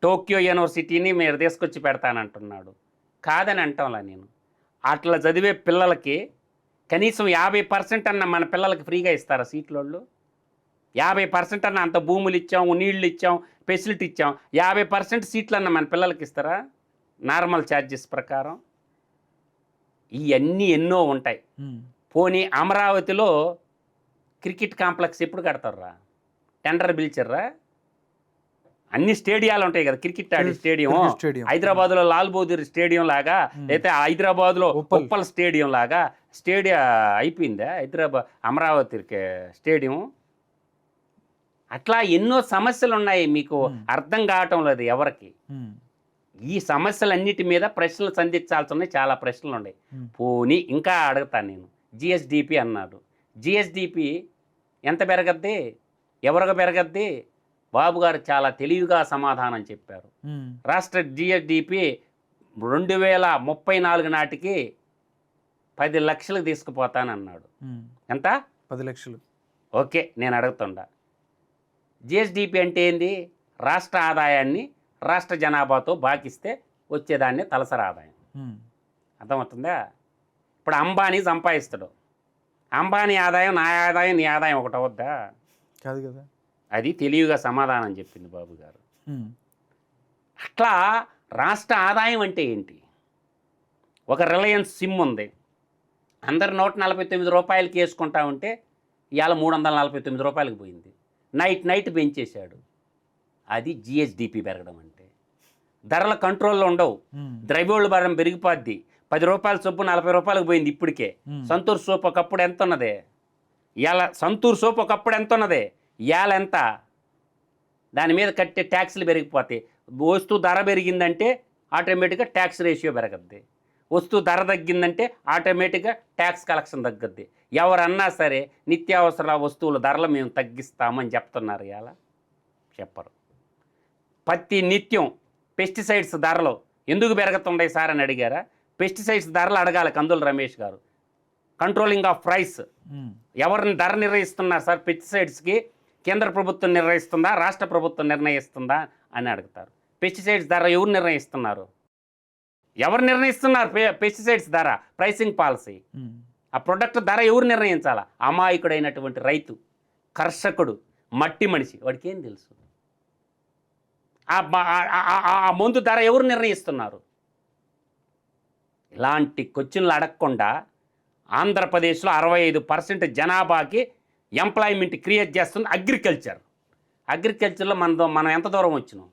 టోక్యో యూనివర్సిటీని మీరు తీసుకొచ్చి పెడతానంటున్నాడు. కాదని అంటాంలా నేను. అట్లా చదివే పిల్లలకి కనీసం 50% అన్న మన పిల్లలకి ఫ్రీగా ఇస్తారా సీట్లోళ్ళు? 50% అన్న అంత భూములు ఇచ్చాం, నీళ్ళు ఇచ్చాం, ఫెసిలిటీ ఇచ్చాం, 50% సీట్లు అన్న మన పిల్లలకి ఇస్తారా నార్మల్ ఛార్జెస్ ప్రకారం? ఇవన్నీ ఎన్నో ఉంటాయి. పోనీ అమరావతిలో క్రికెట్ కాంప్లెక్స్ ఎప్పుడు కడతారా? టెండర్ పిలిచారా? అన్ని స్టేడియాలు ఉంటాయి కదా, క్రికెట్ ఆడే స్టేడియం. హైదరాబాద్లో లాల్ బహదూర్ స్టేడియం లాగా, లేకపోతే హైదరాబాద్లో ఉప్పల్ స్టేడియం లాగా అయిపోయిందా హైదరాబాద్ అమరావతి స్టేడియం? అట్లా ఎన్నో సమస్యలు ఉన్నాయి, మీకు అర్థం కావటం లేదు ఎవరికి. ఈ సమస్యలన్నిటి మీద ప్రశ్నలు సంధించాల్సి ఉన్నాయి, చాలా ప్రశ్నలు ఉన్నాయి. పోనీ ఇంకా అడుగుతాను నేను, జిఎస్డిపి అన్నాడు. జిఎస్డిపి ఎంత పెరగద్ది, ఎవరికి పెరగద్ది? బాబు గారు చాలా తెలివిగా సమాధానం చెప్పారు. రాష్ట్ర జిఎస్డిపి 2034 నాటికి 10 లక్షలకు తీసుకుపోతానన్నాడు. ఎంత? 10 లక్షలు. ఓకే, నేను అడుగుతుండా, జిఎస్డిపి అంటే ఏంది? రాష్ట్ర ఆదాయాన్ని రాష్ట్ర జనాభాతో బాకిస్తే వచ్చేదాన్ని తలసరి ఆదాయం. అర్థమవుతుందా? ఇప్పుడు అంబానీ సంపాదిస్తాడు, అంబానీ ఆదాయం నా ఆదాయం నీ ఆదాయం ఒకటి అవద్దా? కాదు కదా. అది తెలివిగా సమాధానం చెప్పింది బాబు గారు. అట్లా రాష్ట్ర ఆదాయం అంటే ఏంటి? ఒక రిలయన్స్ సిమ్ ఉంది, అందరు 149 రూపాయలకి వేసుకుంటా ఉంటే ఇవాళ 349 రూపాయలకి పోయింది. నైట్ పెంచేశాడు. అది జిఎస్డిపి పెరగడం అంటే. ధరల కంట్రోల్లో ఉండవు, ద్రవ్యోల్బణం పెరిగిపోద్ది. 10 రూపాయల సొప్పు 40 రూపాయలకు పోయింది ఇప్పటికే. సంతూర్ సోప్ ఒకప్పుడు ఎంత ఉన్నదే, ఇవాళ సంతూర్ సోప్ ఒకప్పుడు ఎంత ఉన్నదే, ఇవాళ ఎంత? దాని మీద కట్టే ట్యాక్స్లు పెరిగిపోతాయి. వస్తువు ధర పెరిగిందంటే ఆటోమేటిక్గా ట్యాక్స్ రేషియో పెరగద్ది, వస్తువు ధర తగ్గిందంటే ఆటోమేటిక్గా ట్యాక్స్ కలెక్షన్ తగ్గద్ది. ఎవరన్నా సరే నిత్యావసర వస్తువుల ధరలు మేము తగ్గిస్తామని చెప్తున్నారు, ఇవాళ చెప్పరు. ప్రతి నిత్యం పెస్టిసైడ్స్ ధరలు ఎందుకు పెరుగుతున్నాయి సార్ అని అడిగారా? పెస్టిసైడ్స్ ధరలు అడగాలి కందుల రమేష్ గారు. కంట్రోలింగ్ ఆఫ్ ప్రైస్ ఎవరిని ధర నిర్ణయిస్తున్నారు సార్ పెస్టిసైడ్స్కి? కేంద్ర ప్రభుత్వం నిర్ణయిస్తుందా, రాష్ట్ర ప్రభుత్వం నిర్ణయిస్తుందా అని అడుగుతారు. పెస్టిసైడ్స్ ధర ఎవరు నిర్ణయిస్తున్నారు? ఎవరు నిర్ణయిస్తున్నారు పెస్టిసైడ్స్ ధర? Pricing policy. ఆ ప్రొడక్ట్ ధర ఎవరు నిర్ణయించాలా? అమాయకుడైనటువంటి రైతు, కర్షకుడు, మట్టి మనిషి, వాడికి ఏం తెలుసు? ఆ మందు ధర ఎవరు నిర్ణయిస్తున్నారు? ఇలాంటి క్వశ్చన్లు అడగకుండా ఆంధ్రప్రదేశ్లో 65% జనాభాకి ఎంప్లాయ్మెంట్ క్రియేట్ చేస్తుంది అగ్రికల్చర్. అగ్రికల్చర్లో మనం ఎంత దూరం వచ్చినాం?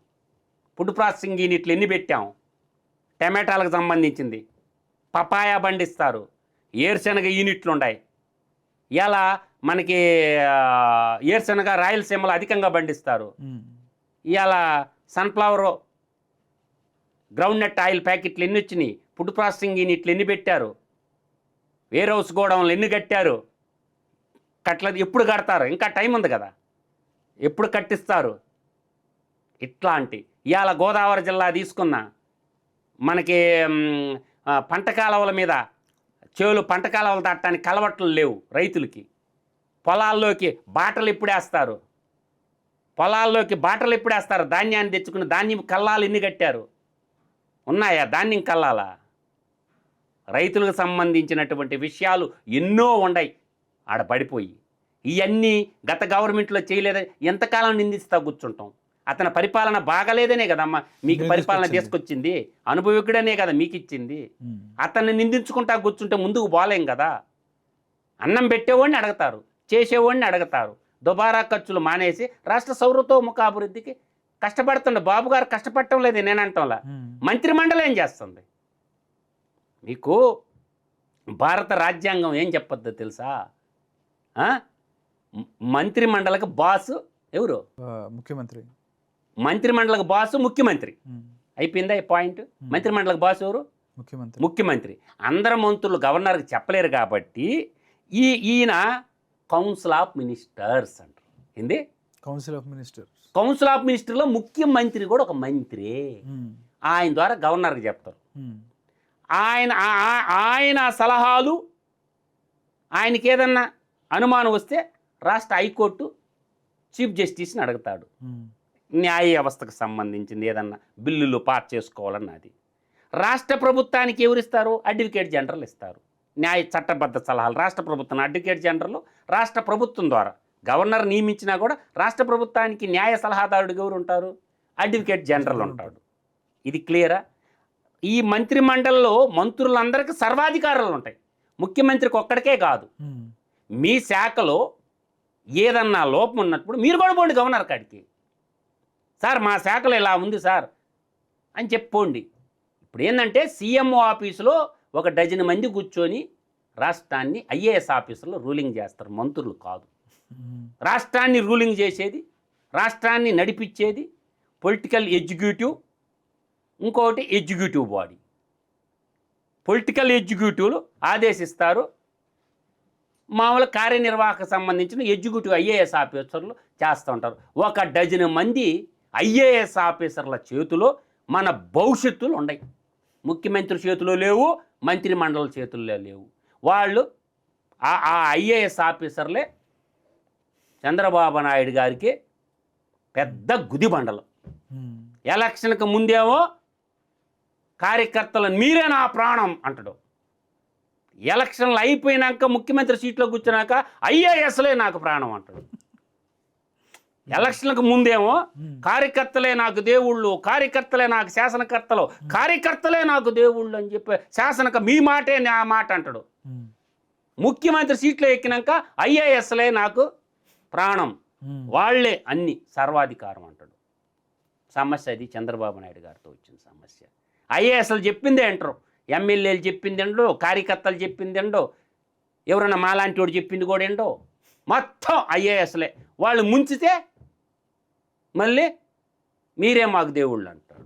ఫుడ్ ప్రాసెసింగ్ యూనిట్లు ఎన్ని పెట్టాం? టమాటాలకు సంబంధించింది, పపాయా పండిస్తారు, ఏరుశనగ యూనిట్లు ఉన్నాయి. ఇలా మనకి ఏరుశనగ రాయలసీమలో అధికంగా పండిస్తారు. ఇవాళ సన్ఫ్లవర్, గ్రౌండ్ నట్ ఆయిల్ ప్యాకెట్లు ఎన్ని వచ్చినాయి? ఫుడ్ ప్రాసెసింగ్ యూనిట్లు ఎన్ని పెట్టారు? వేర్ హౌస్ గోడౌన్లు ఎన్ని కట్టారు? ఎప్పుడు కడతారు? ఇంకా టైం ఉంది కదా, ఎప్పుడు కట్టిస్తారు? ఇట్లాంటి ఇవాళ గోదావరి జిల్లా తీసుకున్న మనకి పంట కాలువల మీద పంట కాలువలు దాటడానికి కలవట్లు లేవు రైతులకి. పొలాల్లోకి బాటలు ఎప్పుడేస్తారు? ధాన్యాన్ని తెచ్చుకుని ధాన్యం కల్లాలు ఎన్ని కట్టారు? ఉన్నాయా ధాన్యం కల్లాలా? రైతులకు సంబంధించినటువంటి విషయాలు ఎన్నో ఉన్నాయి ఆడ పడిపోయి. ఇవన్నీ గత గవర్నమెంట్లో చేయలేదా? ఎంతకాలం నిందిస్తా కూర్చుంటాం? అతని పరిపాలన బాగలేదనే కదమ్మా మీకు పరిపాలన తీసుకొచ్చింది, అనుభవికుడనే కదా మీకు ఇచ్చింది. అతన్ని నిందించుకుంటా కూర్చుంటే ముందుకు పోలేం కదా. అన్నం పెట్టేవాడిని అడుగుతారు, చేసేవాడిని అడుగుతారు. దుబారా ఖర్చులు మానేసి రాష్ట్ర సౌరతోముఖ అభివృద్ధికి కష్టపడుతుండే బాబు గారు కష్టపడటం లేదు నేనంటంలా. మంత్రిమండలి ఏం చేస్తుంది? మీకు భారత రాజ్యాంగం ఏం చెప్పొద్దో తెలుసా? మంత్రిమండలికి బాసు ఎవరు? ముఖ్యమంత్రి. మంత్రిమండలికి బాసు ముఖ్యమంత్రి. అయిపోయిందా ఈ పాయింట్? మంత్రిమండలికి బాసు ఎవరు? ముఖ్యమంత్రి. ముఖ్యమంత్రి. అందరు మంత్రులు గవర్నర్కి చెప్పలేరు కాబట్టి ఈయన కౌన్సిల్ ఆఫ్ మినిస్టర్స్ అంటారు. ఏంది? Council of ministers. Council of మినిస్టర్లో ముఖ్యమంత్రి కూడా ఒక మంత్రి. ఆయన ద్వారా గవర్నర్కి చెప్తారు. ఆయన సలహాలు, ఆయనకి ఏదన్నా అనుమానం వస్తే రాష్ట్ర హైకోర్టు చీఫ్ జస్టిస్ని అడుగుతాడు. న్యాయ వ్యవస్థకు సంబంధించింది ఏదన్నా బిల్లులు పాస్ చేసుకోవాలన్నది. రాష్ట్ర ప్రభుత్వానికి ఎవరిస్తారు? అడ్వకేట్ జనరల్ ఇస్తారు. న్యాయ చట్టబద్ధ సలహాలు రాష్ట్ర ప్రభుత్వం, అడ్వకేట్ జనరల్ రాష్ట్ర ప్రభుత్వం ద్వారా. గవర్నర్ నియమించినా కూడా రాష్ట్ర ప్రభుత్వానికి న్యాయ సలహాదారుడిగా ఎవరు ఉంటారు? అడ్వకేట్ జనరల్ ఉంటాడు. ఇది క్లియరా? ఈ మంత్రిమండలిలో మంత్రులందరికీ సర్వాధికారాలు ఉంటాయి. ముఖ్యమంత్రికి ఒక్కడికే కాదు. మీ శాఖలో ఏదన్నా లోపం ఉన్నప్పుడు మీరు కూడా పోండి గవర్నర్ కాడికి. సార్ మా శాఖలో ఇలా ఉంది సార్ అని చెప్పుకోండి. ఇప్పుడు ఏంటంటే సీఎంఓ ఆఫీసులో ఒక డజన్ మంది కూర్చొని రాష్ట్రాన్ని ఐఏఎస్ ఆఫీసులో రూలింగ్ చేస్తారు, మంత్రులు కాదు. రాష్ట్రాన్ని రూలింగ్ చేసేది, రాష్ట్రాన్ని నడిపించేది పొలిటికల్ ఎగ్జిక్యూటివ్, ఇంకొకటి ఎగ్జిక్యూటివ్ బాడీ. పొలిటికల్ ఎగ్జిక్యూటివ్లు ఆదేశిస్తారు, మామూలు కార్యనిర్వాహక సంబంధించిన ఎగ్జిక్యూటివ్ ఐఏఎస్ ఆఫీసర్లు చేస్తూ ఉంటారు. ఒక డజన్ మంది ఐఏఎస్ ఆఫీసర్ల చేతిలో మన భవిష్యత్తులు ఉన్నాయి. ముఖ్యమంత్రి చేతిలో లేవు, మంత్రిమండలి చేతుల్లో లేవు. వాళ్ళు ఆ ఐఏఎస్ ఆఫీసర్లే చంద్రబాబు నాయుడు గారికి పెద్ద గుదిబండలు. ఎలక్షన్కి ముందేమో కార్యకర్తలను మీరే నా ప్రాణం అంటాడు. ఎలక్షన్లు అయిపోయినాక ముఖ్యమంత్రి సీట్లో కూర్చున్నాక ఐఏఎస్లే నాకు ప్రాణం అంటాడు. ఎలక్షన్లకు ముందేమో కార్యకర్తలే నాకు దేవుళ్ళు, కార్యకర్తలే నాకు శాసనకర్తలు, కార్యకర్తలే నాకు దేవుళ్ళు అని చెప్పి శాసనక మీ మాటే నా మాట అంటాడు. ముఖ్యమంత్రి సీట్లో ఎక్కినాక ఐఏఎస్లే నాకు ప్రాణం, వాళ్లే అన్ని సర్వాధికారం అంటాడు. సమస్య అది చంద్రబాబు నాయుడు గారితో వచ్చిన సమస్య. ఐఏఎస్లు చెప్పిందే అంటారు, ఎమ్మెల్యేలు చెప్పింది ఏంటో, కార్యకర్తలు చెప్పింది ఏంటో, ఎవరన్నా మాలాంటి వాడు చెప్పింది కూడా ఏంటో, మొత్తం ఐఏఎస్లే. వాళ్ళు ముంచితే మళ్ళీ మీరే మాకు దేవుళ్ళు అంటాడు.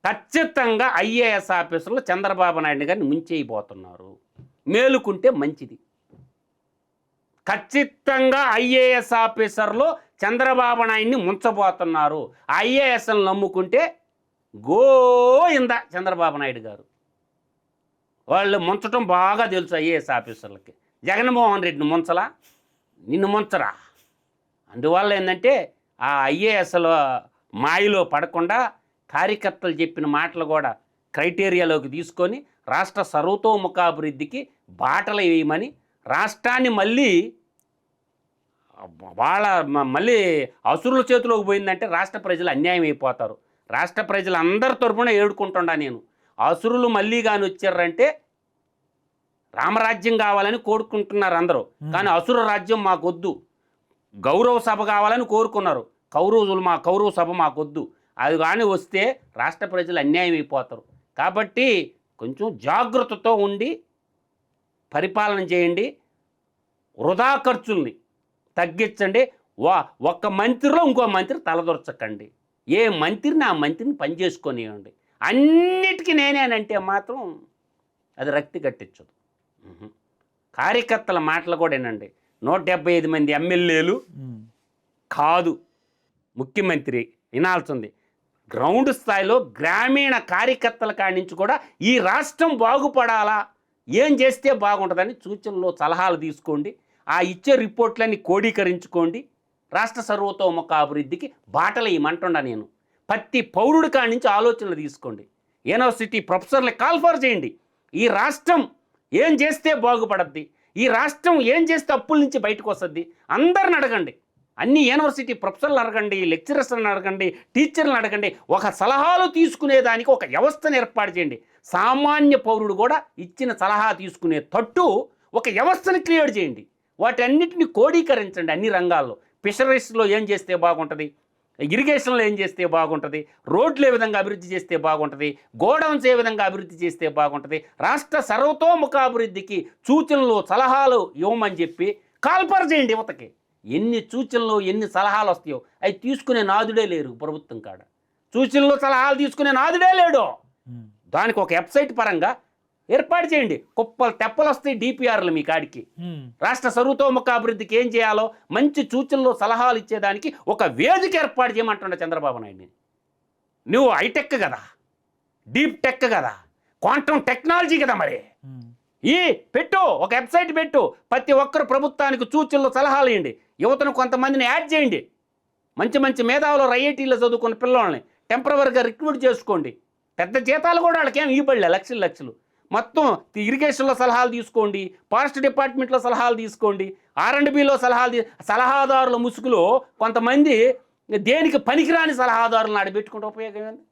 ఖచ్చితంగా ఐఏఎస్ ఆఫీసర్లు చంద్రబాబు నాయుడు గారిని ముంచేయబోతున్నారు. మేలుకుంటే మంచిది. ఖచ్చితంగా ఐఏఎస్ ఆఫీసర్లు చంద్రబాబు నాయుడిని ముంచబోతున్నారు. ఐఏఎస్లను నమ్ముకుంటే గోయిందా చంద్రబాబు నాయుడు గారు. వాళ్ళు ముంచటం బాగా తెలుసు ఐఏఎస్ ఆఫీసర్లకి. జగన్మోహన్ రెడ్డిని ముంచలా, నిన్ను ముంచరా. అందువల్ల ఏంటంటే ఆ ఐఏఎస్ల మాయలో పడకుండా కార్యకర్తలు చెప్పిన మాటలు కూడా క్రైటీరియాలోకి తీసుకొని రాష్ట్ర సర్వతోముఖాభివృద్ధికి బాటలు వేయమని, రాష్ట్రాన్ని మళ్ళీ మళ్ళీ అసురుల చేతిలోకి పోయిందంటే రాష్ట్ర ప్రజలు అన్యాయం అయిపోతారు. రాష్ట్ర ప్రజలు అందరి తరపున ఏడుకుంటుండా నేను. అసురులు మళ్ళీ కానీ వచ్చారంటే రామరాజ్యం కావాలని కోరుకుంటున్నారు అందరూ, కానీ అసుర రాజ్యం మాకొద్దు, గౌరవ సభ కావాలని కోరుకున్నారు. కౌరవ సభ మాకొద్దు. అది కానీ వస్తే రాష్ట్ర ప్రజలు అన్యాయం అయిపోతారు. కాబట్టి కొంచెం జాగ్రత్తతో ఉండి పరిపాలన చేయండి. వృధా ఖర్చుల్ని తగ్గించండి. ఒక్క మంత్రిలో ఇంకో మంత్రి తలదొరచకండి. ఏ మంత్రిని ఆ మంత్రిని పనిచేసుకొనివ్వండి. అన్నిటికీ నేనేనంటే మాత్రం అది రక్తి కట్టించదు. కార్యకర్తల మాటలు కూడా ఏనండి. 175 మంది ఎమ్మెల్యేలు కాదు ముఖ్యమంత్రి వినాల్సింది. గ్రౌండ్ స్థాయిలో గ్రామీణ కార్యకర్తల కాడి నుంచి కూడా ఈ రాష్ట్రం బాగుపడాలా, ఏం చేస్తే బాగుంటుందని సూచనలు సలహాలు తీసుకోండి. ఆ ఇచ్చే రిపోర్ట్లన్నీ క్రోడీకరించుకోండి. రాష్ట్ర సర్వతోముఖ అభివృద్ధికి బాటలు ఇవ్వమంటుండా నేను. ప్రతి పౌరుడి కాడి నుంచి ఆలోచనలు తీసుకోండి. యూనివర్సిటీ ప్రొఫెసర్లు కాల్ఫర్ చేయండి. ఈ రాష్ట్రం ఏం చేస్తే బాగుపడద్ది, ఈ రాష్ట్రం ఏం చేస్తే అప్పుల నుంచి బయటకు వస్తుంది అందరిని అడగండి. అన్ని యూనివర్సిటీ ప్రొఫెసర్లు అడగండి, లెక్చరర్స్ని అడగండి, టీచర్లను అడగండి, ఒక సలహాలు తీసుకునేదానికి ఒక వ్యవస్థను ఏర్పాటు చేయండి. సామాన్య పౌరుడు కూడా ఇచ్చిన సలహా తీసుకునే తట్టు ఒక వ్యవస్థను క్రియేట్ చేయండి. వాటన్నిటిని కోడీకరించండి అన్ని రంగాల్లో. ఫిషరీస్లో ఏం చేస్తే బాగుంటుంది, ఇరిగేషన్లో ఏం చేస్తే బాగుంటుంది, రోడ్లు ఏ విధంగా అభివృద్ధి చేస్తే బాగుంటుంది, గోడౌన్స్ ఏ విధంగా అభివృద్ధి చేస్తే బాగుంటుంది, రాష్ట్ర సర్వతోముఖాభివృద్ధికి సూచనలు సలహాలు ఇవ్వమని చెప్పి కాల్పర చేయండి యువతకి. ఎన్ని సూచనలు ఎన్ని సలహాలు వస్తాయో అవి తీసుకునే నాదుడే లేరు ప్రభుత్వం కాడ. సూచనలు సలహాలు తీసుకునే నాదుడే లేడు. దానికి ఒక వెబ్సైట్ పరంగా ఏర్పాటు చేయండి. కుప్పలు తెప్పలు వస్తాయి డిపిఆర్లు మీ కాడికి. రాష్ట్ర సర్వతోముఖాభివృద్ధికి ఏం చేయాలో మంచి సూచనలు సలహాలు ఇచ్చేదానికి ఒక వేదిక ఏర్పాటు చేయమంటుండే చంద్రబాబు నాయుడిని. నువ్వు హైటెక్ కదా, డీప్ టెక్ కదా, క్వాంటమ్ టెక్నాలజీ కదా, మరి పెట్టు, ఒక వెబ్సైట్ పెట్టు. ప్రతి ఒక్కరు ప్రభుత్వానికి సూచనలు సలహాలు ఇవ్వండి. యువతను కొంతమందిని యాడ్ చేయండి. మంచి మంచి మేధావులు ఐఐటీలో చదువుకున్న పిల్లల్ని టెంపరవరీగా రిక్రూట్ చేసుకోండి. పెద్ద జీతాలు కూడా వాళ్ళకి ఏం ఇవ్వబడలే, లక్షలు లక్షలు. మొత్తం ఇరిగేషన్లో సలహాలు తీసుకోండి, ఫారెస్ట్ డిపార్ట్మెంట్లో సలహాలు తీసుకోండి, R&Bలో సలహాదారుల ముసుగులో కొంతమంది దేనికి పనికిరాని సలహాదారులను ఆడబెట్టుకుంటే ఉపయోగం ఏంది?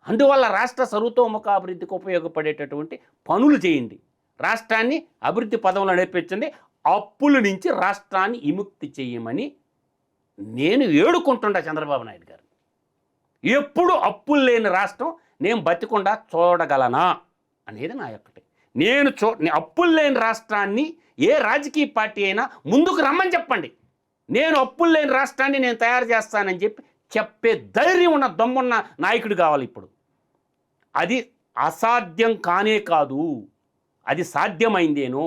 అందువల్ల రాష్ట్ర సర్వతోముఖాభివృద్ధికి ఉపయోగపడేటటువంటి పనులు చేయండి. రాష్ట్రాన్ని అభివృద్ధి పదంలో నడిపించండి. అప్పుల నుంచి రాష్ట్రాన్ని విముక్తి చేయమని నేను వేడుకుంటుండా చంద్రబాబు నాయుడు గారు. ఎప్పుడు అప్పులు లేని రాష్ట్రం నేను బతికుండా చూడగలనా అనేది నా యొక్కటి. నేను అప్పులు లేని రాష్ట్రాన్ని ఏ రాజకీయ పార్టీ అయినా ముందుకు రమ్మని చెప్పండి. నేను అప్పులు లేని రాష్ట్రాన్ని నేను తయారు చేస్తానని చెప్పే ధైర్యం ఉన్న దమ్మున్న నాయకుడు కావాలి ఇప్పుడు. అది అసాధ్యం కానే కాదు, అది సాధ్యమైందేను.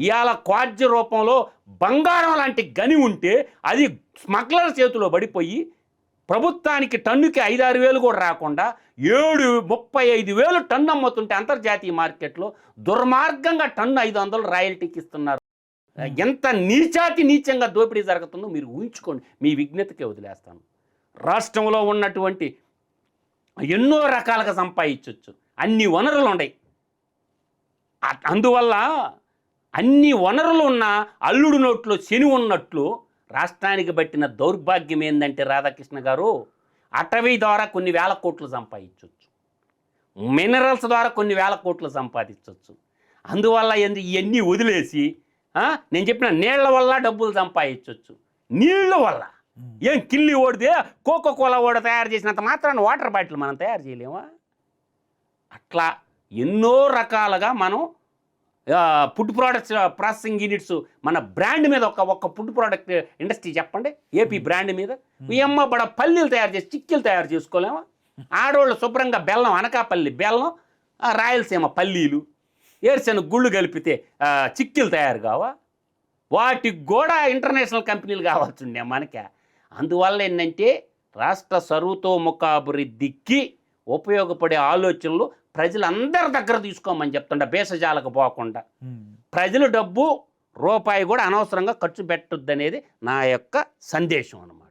ఇవాళ క్వాడ్జ రూపంలో బంగారం లాంటి గని ఉంటే అది స్మగ్లర్ చేతిలో పడిపోయి ప్రభుత్వానికి టన్నుకి 5-6 వేలు కూడా రాకుండా 35,000 టన్ను అమ్ముతుంటే అంతర్జాతీయ మార్కెట్లో దుర్మార్గంగా టన్ను 500 రాయల్టీకి ఇస్తున్నారు. ఎంత నీచంగా దోపిడీ జరుగుతుందో మీరు ఊహించుకోండి. మీ విజ్ఞతకే వదిలేస్తాను. రాష్ట్రంలో ఉన్నటువంటి ఎన్నో రకాలుగా సంపాదించవచ్చు, అన్ని వనరులు ఉన్నాయి. అందువల్ల అన్ని వనరులు ఉన్న అల్లుడు నోట్లో శని ఉన్నట్లు రాష్ట్రానికి పట్టిన దౌర్భాగ్యం ఏంటంటే రాధాకృష్ణ గారు, అటవీ ద్వారా కొన్ని వేల కోట్లు సంపాదించవచ్చు, మినరల్స్ ద్వారా కొన్ని వేల కోట్లు సంపాదించవచ్చు. అందువల్ల ఇవన్నీ వదిలేసి నేను చెప్పిన నీళ్ల వల్ల డబ్బులు సంపాదించవచ్చు. నీళ్ళ వల్ల ఏం కిల్లి ఓడితే కోకోకోలా ఓడ తయారు చేసినంత మాత్రాన్ని వాటర్ బాటిల్ మనం తయారు చేయలేమా? అట్లా ఎన్నో రకాలుగా మనం ఫుడ్ ప్రోడక్ట్స్ ప్రాసెసింగ్ యూనిట్స్ మన బ్రాండ్ మీద ఒక్క ఫుడ్ ప్రోడక్ట్ ఇండస్ట్రీ చెప్పండి ఏపీ బ్రాండ్ మీద. ఏమ్మా బడ పల్లీలు తయారు చేసి చిక్కీలు తయారు చేసుకోలేమా? ఆడవాళ్ళు శుభ్రంగా బెల్లం, అనకాపల్లి బెల్లం, రాయలసీమ పల్లీలు, ఏరుశెనగ గుళ్ళు కలిపితే చిక్కీలు తయారు కావా? వాటికి కూడా ఇంటర్నేషనల్ కంపెనీలు కావాల్సిండే మనకి. అందువల్ల ఏంటంటే రాష్ట్ర సర్వతోముఖాభివృద్ధికి ఉపయోగపడే ఆలోచనలు ప్రజలందరి దగ్గర తీసుకోమని చెప్తుండ, భేషజాలకు పోకుండా. ప్రజల డబ్బు రూపాయి కూడా అనవసరంగా ఖర్చు పెట్టొద్దు అనేది నా యొక్క సందేశం అన్నమాట.